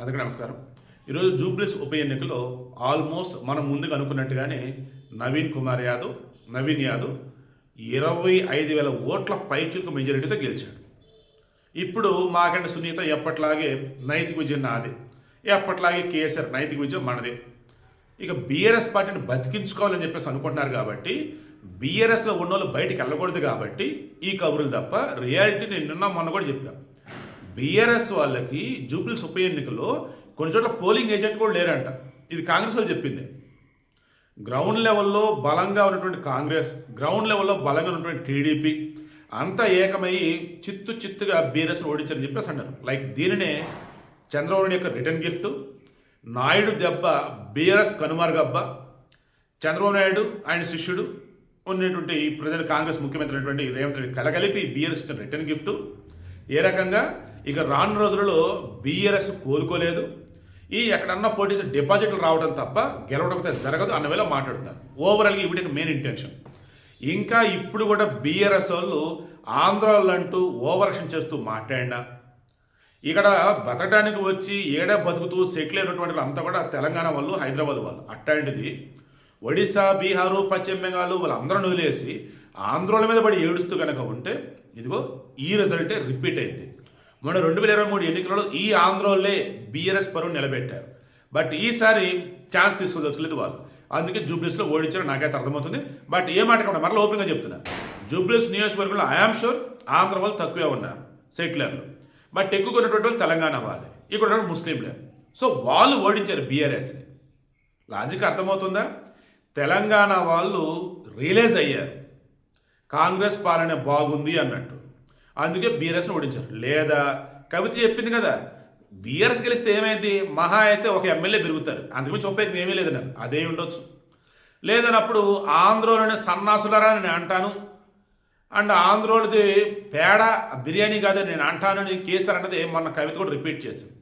అందరికీ నమస్కారం. ఈరోజు జూబ్లీస్ ఉప ఎన్నికలో ఆల్మోస్ట్ మనం ముందుగా అనుకున్నట్టుగానే నవీన్ యాదవ్ 25,000 ఓట్ల పైచులకు మెజారిటీతో గెలిచాడు. ఇప్పుడు మాకంటే సునీత ఎప్పట్లాగే నైతిక విజయం నాదే, ఎప్పట్లాగే కేసీఆర్ నైతిక విజయం మనదే. ఇక బీఆర్ఎస్ పార్టీని బతికించుకోవాలని చెప్పేసి అనుకుంటున్నారు కాబట్టి బీఆర్ఎస్లో ఉన్న వాళ్ళు బయటికి వెళ్ళకూడదు కాబట్టి ఈ కబుర్లు తప్ప రియాలిటీ నేను నిన్న మొన్న కూడా చెప్పాను. బీఆర్ఎస్ వాళ్ళకి జూబ్లీస్ ఉప ఎన్నికల్లో కొన్ని చోట్ల పోలింగ్ ఏజెంట్ కూడా లేరంట. ఇది కాంగ్రెస్ వాళ్ళు చెప్పింది. గ్రౌండ్ లెవెల్లో బలంగా ఉన్నటువంటి కాంగ్రెస్, గ్రౌండ్ లెవెల్లో బలంగా ఉన్నటువంటి టీడీపీ అంతా ఏకమయ్యి చిత్తుగా బీఆర్ఎస్ను ఓడించారని చెప్పేసి అన్నారు. లైక్ దీనినే చంద్రబాబు యొక్క రిటర్న్ గిఫ్ట్, నాయుడు దెబ్బ బీఆర్ఎస్ కనుమరుగబ్బ, చంద్రబాబు నాయుడు ఆయన శిష్యుడు ఉన్నటువంటి ప్రజెంట్ కాంగ్రెస్ ముఖ్యమంత్రి అయినటువంటి రేవంత్ రెడ్డి కలగలిపి బీఆర్ఎస్ ఇచ్చిన రిటర్న్ గిఫ్ట్. ఏ రకంగా ఇక రాను రోజులలో బీఆర్ఎస్ కోలుకోలేదు, ఈ ఎక్కడన్నా పోటీ డిపాజిట్లు రావడం తప్ప గెలవడం జరగదు అన్న వేళ మాట్లాడుతున్నారు. ఓవరాల్గా ఇవిడికి మెయిన్ ఇంటెన్షన్. ఇంకా ఇప్పుడు కూడా బీఆర్ఎస్ వాళ్ళు ఆంధ్రాలో అంటూ ఓవరాక్షన్ చేస్తూ మాట్లాడినా, ఇక్కడ బతకడానికి వచ్చి ఏడా బతుకుతూ సెటిల్ అయినటువంటి అంతా కూడా తెలంగాణ వాళ్ళు, హైదరాబాద్ వాళ్ళు. అట్లాంటిది ఒడిశా, బీహారు, పశ్చిమ బెంగాల్ వాళ్ళందరూ వదిలేసి ఆంధ్రోల మీద పడి ఏడుస్తూ కనుక ఉంటే ఇదిగో ఈ రిజల్టే రిపీట్ అయింది. మొన్న 2023 ఎన్నికలలో ఈ ఆంధ్రోలే బీఆర్ఎస్ పరువు నిలబెట్టారు. బట్ ఈసారి ఛాన్స్ తీసుకోదలుచుకోలేదు వాళ్ళు. అందుకే జూబ్లీస్లో ఓడించారు, నాకైతే అర్థమవుతుంది. బట్ ఏ మాట కూడా మరలా ఓపెన్గా చెప్తున్నా, జూబ్లీస్ నియోజకవర్గంలో ఐఆమ్ షూర్ ఆంధ్ర వాళ్ళు తక్కువే ఉన్నారు సెటిలర్లు. బట్ ఎక్కువ ఉన్నటువంటి వాళ్ళు తెలంగాణ వాళ్ళే, ఇక్కడ ముస్లింలే. సో వాళ్ళు ఓడించారు బీఆర్ఎస్ని. లాజిక్ అర్థమవుతుందా? తెలంగాణ వాళ్ళు రియలైజ్ అయ్యారు కాంగ్రెస్ పాలన బాగుంది అన్నట్టు, అందుకే బీఆర్ఎస్ని ఓడించారు. లేదా కవిత చెప్పింది కదా, బీఆర్ఎస్ గెలిస్తే ఏమైంది, మహా అయితే ఒక ఎమ్మెల్యే పెరుగుతారు, అందుకని ఉపయోగం ఏమీ లేదన్నారు. అదే ఉండొచ్చు. లేదన్నప్పుడు ఆంధ్రోలోనే సన్నాసులరా నేను అంటాను, అండ్ ఆంధ్రోలది పేడ బిర్యానీ కాదని నేను అంటానని కేసీఆర్ అన్నది మొన్న కవిత కూడా రిపీట్ చేసింది.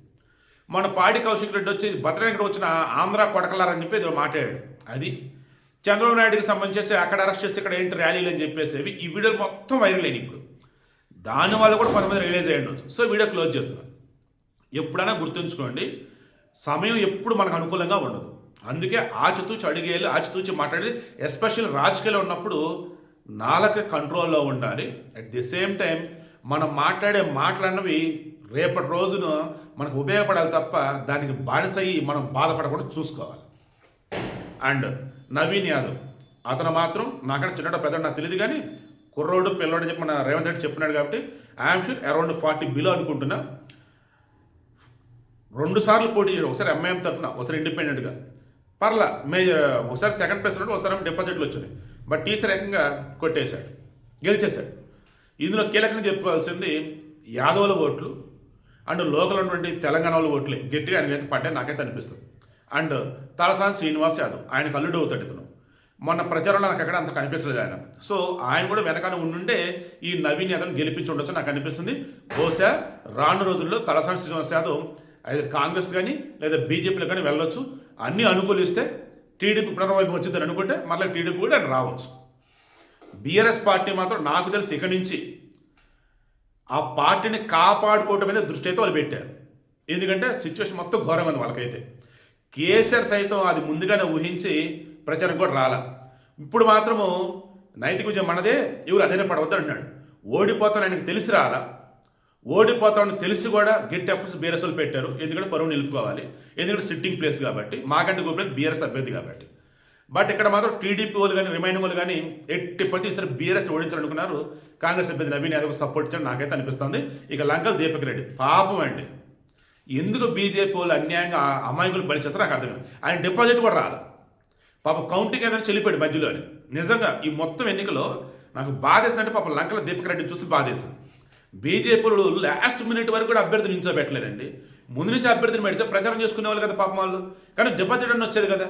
మన పాడి కౌశిక్ రెడ్డి వచ్చి బతరానికి వచ్చిన ఆంధ్ర కొడకలారని చెప్పి ఏదో మాట్లాడాడు. అది చంద్రబాబు నాయుడుకి సంబంధించేసి అక్కడ అరెస్ట్ చేసి ఇక్కడ ఏంటి ర్యాలీలు అని చెప్పేసి ఈ వీడియోలు మొత్తం వైరల్ అయినాయి. ఇప్పుడు దానివల్ల కూడా కొంతమంది రియలైజ్ అయ్యి ఉండొచ్చు. సో వీడియో క్లోజ్ చేస్తున్నాను. ఎప్పుడైనా గుర్తుంచుకోండి, సమయం ఎప్పుడు మనకు అనుకూలంగా ఉండదు. అందుకే ఆచితూచి అడిగేయాలి, ఆచితూచి మాట్లాడి, ఎస్పెషల్ రాజకీయాల్లో ఉన్నప్పుడు నాలుక కంట్రోల్లో ఉండాలి. అట్ ది సేమ్ టైం మనం మాట్లాడే మాటలన్నవి రేపటి రోజున మనకు ఉపయోగపడాలి తప్ప దానికి బానిసయ్యి మనం బాధపడకుండా చూసుకోవాలి. అండ్ నవీన్ యాదవ్ అతను మాత్రం నాకంటే చిన్నట పెద్ద నాకు తెలియదు, కానీ కుర్రోడు పిల్లోడు అని చెప్పి మన రేవంత్ రెడ్డి చెప్పినాడు కాబట్టి ఐఎమ్ షూర్ అరౌండ్ 40 బిలో అనుకుంటున్నా. 2 సార్లు పోటీ చేయడం, ఒకసారి ఎంఐఎం తరఫున, ఒకసారి ఇండిపెండెంట్గా పర్లా ఒకసారి సెకండ్ ప్లేస్ ఉన్నట్టు, ఒకసారి డిపాజిట్లు వచ్చినాయి. బట్ ఈసారి ఏకంగా కొట్టేశాడు, గెలిచేశాడు. ఇందులో కీలకంగా చెప్పుకోవాల్సింది యాదవుల ఓట్లు అండ్ లోకల్ ఉన్నటువంటి తెలంగాణ వాళ్ళ ఓట్లే గట్టిగా ఆయనకైతే పడ్డాయి నాకైతే అనిపిస్తుంది. అండ్ తలసాని శ్రీనివాస్ యాదవ్ ఆయనకు అల్లుడు అవుతాడు. ఇతను మొన్న ప్రచారంలో నాకు ఎక్కడ అంత కనిపించలేదు ఆయన. సో ఆయన కూడా వెనకాల ఉండుంటే ఈ నవీన్ యాదవ్ని గెలిపించి ఉండొచ్చు నాకు అనిపిస్తుంది. బహుశా రాను రోజుల్లో తలసాని శ్రీనివాస్ యాదవ్ అయితే కాంగ్రెస్ కానీ లేదా బీజేపీలో కానీ వెళ్ళొచ్చు. అన్నీ అనుకూలిస్తే టీడీపీ పునర్వైపు వచ్చిందని అనుకుంటే మళ్ళీ టీడీపీ కూడా ఆయన రావచ్చు. బీఆర్ఎస్ పార్టీ మాత్రం నాకు తెలిసి ఇక్కడి నుంచి ఆ పార్టీని కాపాడుకోవటం మీద దృష్టి అయితే వాళ్ళు పెట్టారు. ఎందుకంటే సిచ్యువేషన్ మొత్తం ఘోరంగా ఉంది వాళ్ళకైతే. కేసీఆర్ సైతం అది ముందుగానే ఊహించి ప్రచారం కూడా రాలా. ఇప్పుడు మాత్రము నైతిక విజయం మనదే, ఎవరు అదే పడవద్దు అంటున్నాడు. ఓడిపోతాను ఆయనకు తెలిసి రాలా, ఓడిపోతామని తెలిసి కూడా గెట్ ఎఫర్ట్స్ బీఆర్ఎస్ వాళ్ళు పెట్టారు. ఎందుకంటే పరువు నిలుపుకోవాలి, ఎందుకంటే సిట్టింగ్ ప్లేస్ కాబట్టి, మాకంటే గొప్పది బీఆర్ఎస్ అభ్యర్థి కాబట్టి. బట్ ఇక్కడ మాత్రం టీడీపీ వాళ్ళు కానీ రిమైనింగ్ వాళ్ళు కానీ ఎట్టి ప్రతి ఈసారి బీఆర్ఎస్ ఓడించాలనుకున్నారు. కాంగ్రెస్ అభ్యర్థి నవీన్ యాదవ్ సపోర్ట్ చేయడం నాకైతే అనిపిస్తుంది. ఇక లంకల్ దీపక్ రెడ్డి పాపం అండి, ఎందుకు బీజేపీ వాళ్ళు అన్యాయంగా అమాయకులు బలి చేస్తారు నాకు అర్థం. ఆయన డిపాజిట్ కూడా రాలి, పాప కౌంటింగ్ ఏదైనా చెల్లిపోయాడు మధ్యలోనే. నిజంగా ఈ మొత్తం ఎన్నికలో నాకు బాధేసిందంటే పాప లంకల దీపక్ రెడ్డిని చూసి బాధేసింది. బీజేపీలు లాస్ట్ మినిట్ వరకు కూడా అభ్యర్థిని నిల్చోబెట్టలేదండి. ముందు నుంచి అభ్యర్థిని పెడితే ప్రచారం చేసుకునే వాళ్ళు కదా పాపం వాళ్ళు, కానీ డిపాజిట్ అని వచ్చేది కదా.